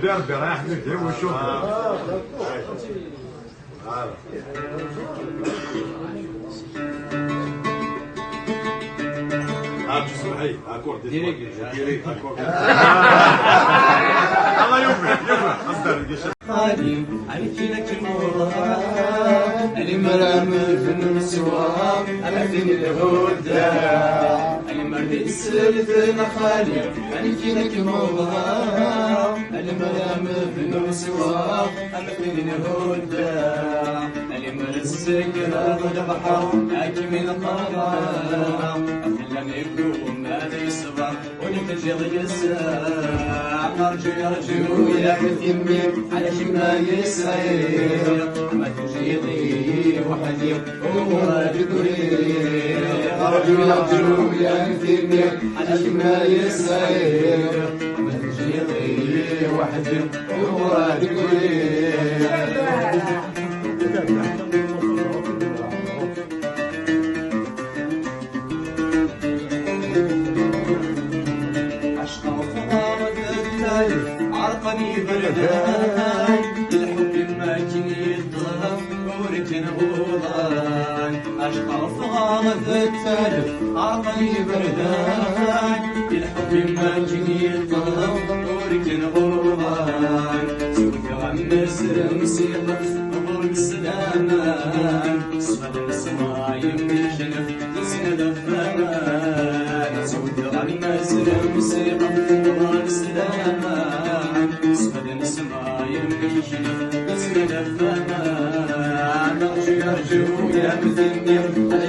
دربي رايح نفهم وشوف. تسمعي اكورد ديريكت اكورد. الله يوفقك اصدر خالي عليك لك الموضوع المرام في السواق انا فين الهدى المرد سلفنا خالي عليك لك الموضوع المرام في السواق انا فين الهدى المرد السكرة والبحر اكمل القرار خلاني يقوم ما في صبر ونتجي الساعة ارجو يا يمي على ما يسير ما تجيني وحدي وراجلي أرجو يا يمي على ما يسير ما تجيني وحدي وراجلي عرقني بردان الحب ما جني الضغط ورجن غولان اشقى فغامة التالف عرقني بردان الحب ما جني الضغط ورجن غولان سوف غمس رمسيق ظهر السلامان صفد السمايم بالجنف تسند الثمان سوف غمس رمسيق ظهر السلامان صفد السمايم بالجنف تسند الثمان أرجو يا مثلني على